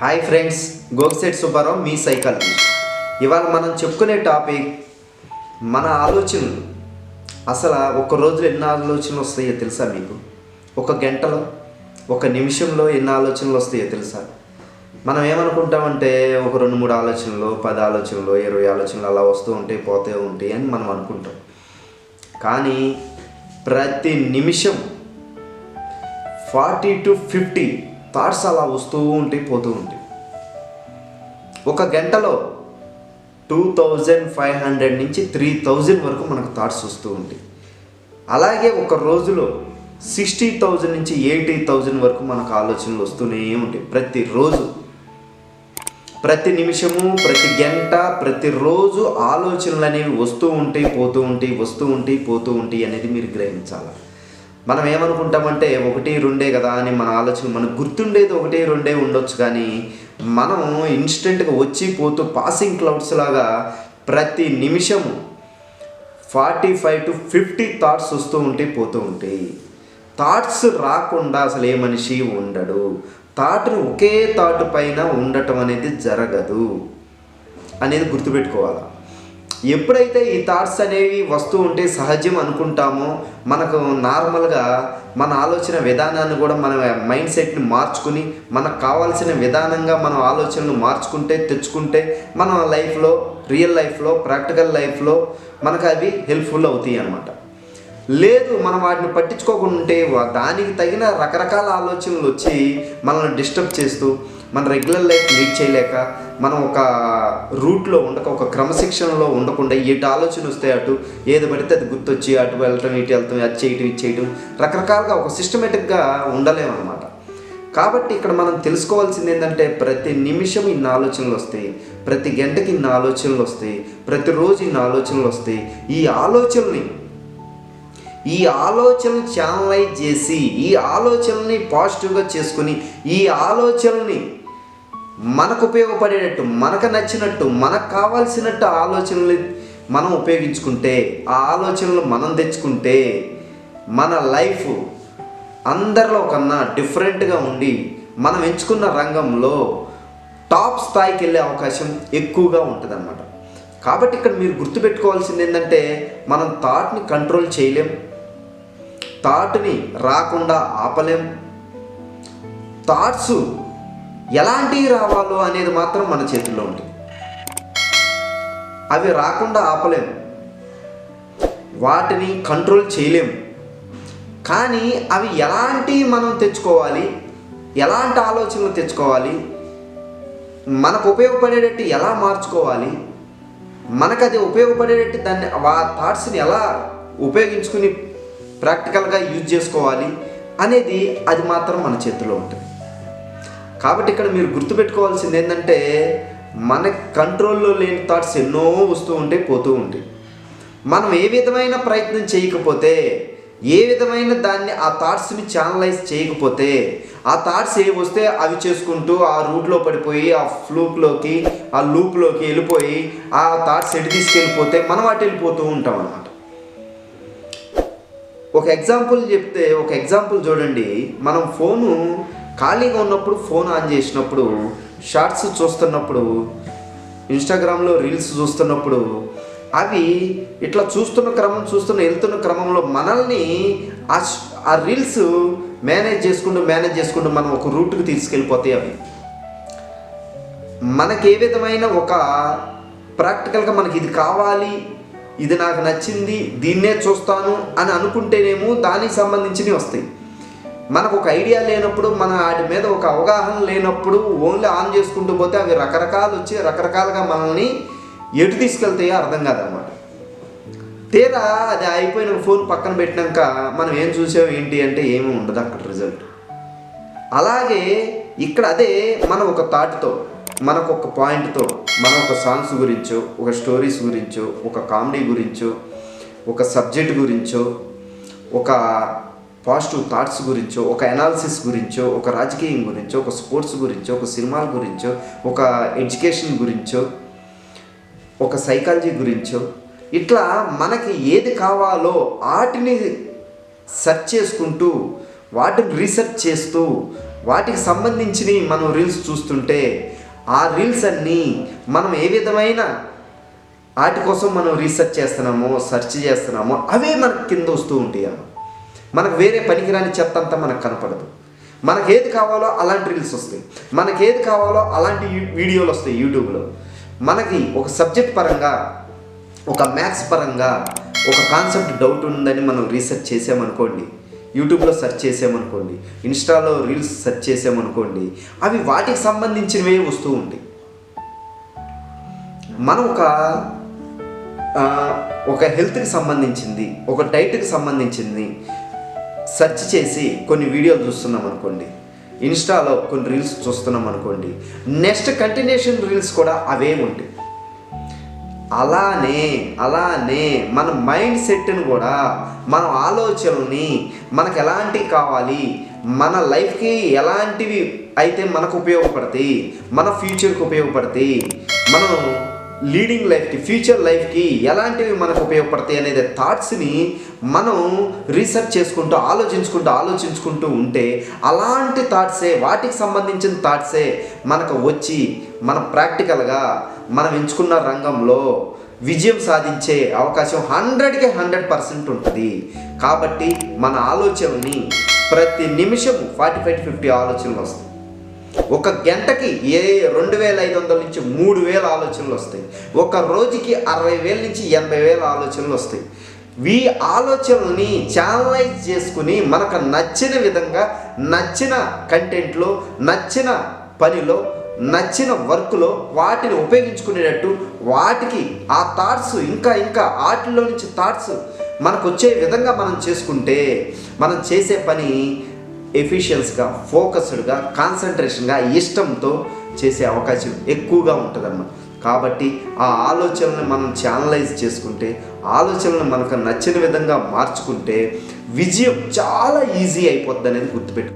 Hi friends, Gogisetti Subbarao మీ psychologist. ఇవాళ మనం చెప్పుకునే టాపిక్ మన ఆలోచనలు. అసలు ఒక రోజులో ఎన్ని ఆలోచనలు వస్తాయో తెలుసా మీకు? ఒక గంటలో, ఒక నిమిషంలో ఎన్ని ఆలోచనలు వస్తాయో తెలుసా? మనం ఏమనుకుంటామంటే ఒక 2-3 ఆలోచనలు, 10 ఆలోచనలు, 20 ఆలోచనలు అలా వస్తూ ఉంటాయి, పోతూ ఉంటాయి అని మనం అనుకుంటాం. కానీ ప్రతి నిమిషం 40 to 50 థాట్స్ అలా వస్తూ ఉంటాయి, పోతూ ఉంటాయి. ఒక గంటలో 2500 నుంచి 3000 వరకు మనకు థాట్స్ వస్తూ ఉంటాయి. అలాగే ఒక రోజులో 60,000 నుంచి 80,000 వరకు మనకు ఆలోచనలు వస్తూనే ఉంటాయి. ప్రతిరోజు, ప్రతి నిమిషము, ప్రతి గంట, ప్రతిరోజు ఆలోచనలు అనేవి వస్తూ ఉంటాయి, పోతూ ఉంటాయి, వస్తూ ఉంటాయి, పోతూ ఉంటాయి అనేది మీరు గ్రహించాలి. మనం ఏమనుకుంటామంటే 1-2 కదా అని మన ఆలోచన, మనకు గుర్తుండేది 1-2 ఉండొచ్చు, కానీ మనం ఇన్స్టెంట్గా వచ్చి పోతూ పాసింగ్ క్లౌడ్స్ లాగా ప్రతి నిమిషము 45 to 50 థాట్స్ వస్తూ ఉంటాయి, పోతూ ఉంటాయి. థాట్స్ రాకుండా అసలు ఏ మనిషి ఉండడు. థాట్ను ఒకే థాట్ పైన ఉండటం అనేది జరగదు అనేది గుర్తుపెట్టుకోవాలి. ఎప్పుడైతే ఈ థాట్స్ అనేవి వస్తూ ఉంటే సహజం అనుకుంటామో, మనకు నార్మల్గా మన ఆలోచన విధానాన్ని కూడా మన మైండ్ సెట్ని మార్చుకుని మనకు కావాల్సిన విధానంగా మనం ఆలోచనలు మార్చుకుంటే, తెచ్చుకుంటే మన లైఫ్లో, రియల్ లైఫ్లో, ప్రాక్టికల్ లైఫ్లో మనకు అవి హెల్ప్ఫుల్ అవుతాయి అన్నమాట. లేదు, మనం వాటిని పట్టించుకోకుండా ఉంటే దానికి తగిన రకరకాల ఆలోచనలు వచ్చి మనల్ని డిస్టర్బ్ చేస్తూ, మన రెగ్యులర్ లైఫ్ లీడ్ చేయలేక, మనం ఒక రూట్లో ఉండక, ఒక క్రమశిక్షణలో ఉండకుండా ఎటు ఆలోచన వస్తే అటు ఏది పడితే అది గుర్తొచ్చి అటు వెళ్ళటం, ఇటు వెళ్తాం, అది చేయటం, ఇది చేయటం, రకరకాలుగా ఒక సిస్టమేటిక్గా ఉండలేమన్నమాట. కాబట్టి ఇక్కడ మనం తెలుసుకోవాల్సింది ఏంటంటే ప్రతి నిమిషం ఇన్ని ఆలోచనలు వస్తాయి, ప్రతి గంటకి ఇన్ని ఆలోచనలు వస్తాయి, ప్రతిరోజు ఇన్ని ఆలోచనలు వస్తాయి. ఈ ఆలోచనలు ఛానలైజ్ చేసి, ఈ ఆలోచనల్ని పాజిటివ్గా చేసుకుని, ఈ ఆలోచనల్ని మనకు ఉపయోగపడేటట్టు, మనకు నచ్చినట్టు, మనకు కావాల్సినట్టు ఆలోచనలు మనం ఉపయోగించుకుంటే, ఆ ఆలోచనలు మనం తెచ్చుకుంటే మన లైఫ్ అందరిలో కన్నా డిఫరెంట్గా ఉండి మనం ఎంచుకున్న రంగంలో టాప్ స్థాయికి వెళ్ళే అవకాశం ఎక్కువగా ఉంటుంది అన్నమాట. కాబట్టి ఇక్కడ మీరు గుర్తుపెట్టుకోవాల్సింది ఏంటంటే మనం థాట్ని కంట్రోల్ చేయలేం, థాట్ని రాకుండా ఆపలేం. థాట్స్ ఎలాంటివి రావాలో అనేది మాత్రం మన చేతుల్లో ఉంటుంది. అవి రాకుండా ఆపలేం, వాటిని కంట్రోల్ చేయలేం. కానీ అవి ఎలాంటి మనం తెచ్చుకోవాలి, ఎలాంటి ఆలోచనలు తెచ్చుకోవాలి, మనకు ఉపయోగపడేటట్టు ఎలా మార్చుకోవాలి, మనకు అది ఉపయోగపడేటట్టు దాన్ని ఆ థాట్స్ని ఎలా ఉపయోగించుకుని ప్రాక్టికల్గా యూజ్ చేసుకోవాలి అనేది అది మాత్రం మన చేతిలో ఉంటుంది. కాబట్టి ఇక్కడ మీరు గుర్తుపెట్టుకోవాల్సింది ఏంటంటే మన కంట్రోల్లో లేని థాట్స్ ఎన్నో వస్తూ ఉంటాయి, పోతూ ఉంటాయి. మనం ఏ విధమైన ప్రయత్నం చేయకపోతే, ఏ విధమైన దాన్ని ఆ థాట్స్ని ఛానలైజ్ చేయకపోతే, ఆ థాట్స్ ఏ వస్తే అవి చేసుకుంటూ ఆ రూట్లో పడిపోయి, ఆ ఫ్లూక్లోకి, ఆ లూప్లోకి వెళ్ళిపోయి ఆ థాట్స్ ఎటు తీసుకెళ్ళిపోతే మనం అటు వెళ్ళిపోతూ ఉంటాం అన్నమాట. ఒక ఎగ్జాంపుల్ చూడండి. మనం ఫోను ఖాళీగా ఉన్నప్పుడు, ఫోన్ ఆన్ చేసినప్పుడు, షార్ట్స్ చూస్తున్నప్పుడు, ఇన్స్టాగ్రామ్లో రీల్స్ చూస్తున్నప్పుడు, అవి ఇట్లా వెళ్తున్న క్రమంలో మనల్ని ఆ రీల్స్ మేనేజ్ చేసుకుంటూ మనం ఒక రూట్కి తీసుకెళ్ళిపోతాయి. అవి మనకి ఏ విధమైన ఒక ప్రాక్టికల్గా మనకి ఇది కావాలి, ఇది నాకు నచ్చింది, దీన్నే చూస్తాను అని అనుకుంటేనేమో దానికి సంబంధించినవి వస్తాయి. మనకు ఒక ఐడియా లేనప్పుడు, మన వాటి మీద ఒక అవగాహన లేనప్పుడు ఓన్లీ ఆన్ చేసుకుంటూ పోతే అవి రకరకాలు వచ్చి రకరకాలుగా మనల్ని ఎటు తీసుకెళ్తాయో అర్థం కాదన్నమాట. తీరా అది అయిపోయిన ఫోన్ పక్కన పెట్టినాక మనం ఏం చూసాం ఏంటి అంటే ఏమీ ఉండదు అక్కడ రిజల్ట్. అలాగే ఇక్కడ అదే మనం ఒక థాట్తో, మనకు ఒక పాయింట్తో, మనం ఒక సాంగ్స్ గురించో, ఒక స్టోరీస్ గురించో, ఒక కామెడీ గురించో, ఒక సబ్జెక్ట్ గురించో, ఒక పాజిటివ్ థాట్స్ గురించో, ఒక అనాలిసిస్ గురించో, ఒక రాజకీయం గురించో, ఒక స్పోర్ట్స్ గురించో, ఒక సినిమాల గురించో, ఒక ఎడ్యుకేషన్ గురించో, ఒక సైకాలజీ గురించో, ఇట్లా మనకి ఏది కావాలో వాటిని సెర్చ్ చేసుకుంటూ, వాటిని రీసెర్చ్ చేస్తూ వాటికి సంబంధించినవి మనం రీల్స్ చూస్తుంటే ఆ రీల్స్ అన్నీ మనం ఏ విధమైన వాటి కోసం మనం రీసెర్చ్ చేస్తున్నామో సెర్చ్ చేస్తున్నామో అవే మనకు కింద వస్తూ ఉంటాయి అన్న. మనకు వేరే పనికిరాని చెత్త అంతా మనకు కనపడదు. మనకు ఏది కావాలో అలాంటి రీల్స్ వస్తాయి, మనకి ఏది కావాలో అలాంటి వీడియోలు వస్తాయి యూట్యూబ్లో. మనకి ఒక సబ్జెక్ట్ పరంగా, ఒక మ్యాథ్స్ పరంగా ఒక కాన్సెప్ట్ డౌట్ ఉందని మనం రీసెర్చ్ చేసామనుకోండి, యూట్యూబ్లో సెర్చ్ చేసామనుకోండి, ఇన్స్టాలో రీల్స్ సెర్చ్ చేసామనుకోండి, అవి వాటికి సంబంధించినవే వస్తూ ఉంటాయి. మనం ఒక హెల్త్కి సంబంధించింది, ఒక డైట్కి సంబంధించింది సెర్చ్ చేసి కొన్ని వీడియోలు చూస్తున్నాం అనుకోండి, ఇన్స్టాలో కొన్ని రీల్స్ చూస్తున్నాం అనుకోండి, నెక్స్ట్ కంటిన్యూషన్ రీల్స్ కూడా అవే ఉంటాయి. అలానే మన మైండ్ సెట్ని కూడా, మన ఆలోచనల్ని మనకు ఎలాంటివి కావాలి, మన లైఫ్కి ఎలాంటివి అయితే మనకు ఉపయోగపడతాయి, మన ఫ్యూచర్కి ఉపయోగపడతాయి, మనం లీడింగ్ లైఫ్కి, ఫ్యూచర్ లైఫ్కి ఎలాంటివి మనకు ఉపయోగపడతాయి అనేది థాట్స్ని మనం రీసెర్చ్ చేసుకుంటూ ఆలోచించుకుంటూ ఉంటే అలాంటి థాట్సే, వాటికి సంబంధించిన థాట్సే మనకు వచ్చి మన ప్రాక్టికల్గా మనం ఎంచుకున్న రంగంలో విజయం సాధించే అవకాశం 100కి 100% ఉంటుంది. కాబట్టి మన ఆలోచనని ప్రతి నిమిషం 45-50 ఆలోచనలు వస్తాయి. ఒక గంటకి 2500 నుంచి 3000 ఆలోచనలు వస్తాయి. ఒక రోజుకి 60,000 నుంచి 80,000 ఆలోచనలు వస్తాయి. ఈ ఆలోచనల్ని ఛానలైజ్ చేసుకుని మనకు నచ్చిన విధంగా, నచ్చిన కంటెంట్లో, నచ్చిన పనిలో, నచ్చిన వర్క్లో వాటిని ఉపయోగించుకునేటట్టు, వాటికి ఆ థాట్స్ ఇంకా వాటిలో నుంచి థాట్స్ మనకు వచ్చే విధంగా మనం చేసుకుంటే మనం చేసే పని ఎఫిషియన్స్గా, ఫోకస్డ్గా, కాన్సన్ట్రేషన్గా, ఇష్టంతో చేసే అవకాశం ఎక్కువగా ఉంటుందన్నమాట. కాబట్టి ఆ ఆలోచనలను మనం ఛానలైజ్ చేసుకుంటే, ఆలోచనలను మనకు నచ్చిన విధంగా మార్చుకుంటే విజయం చాలా ఈజీ అయిపోద్ది అనేది గుర్తుపెట్టు.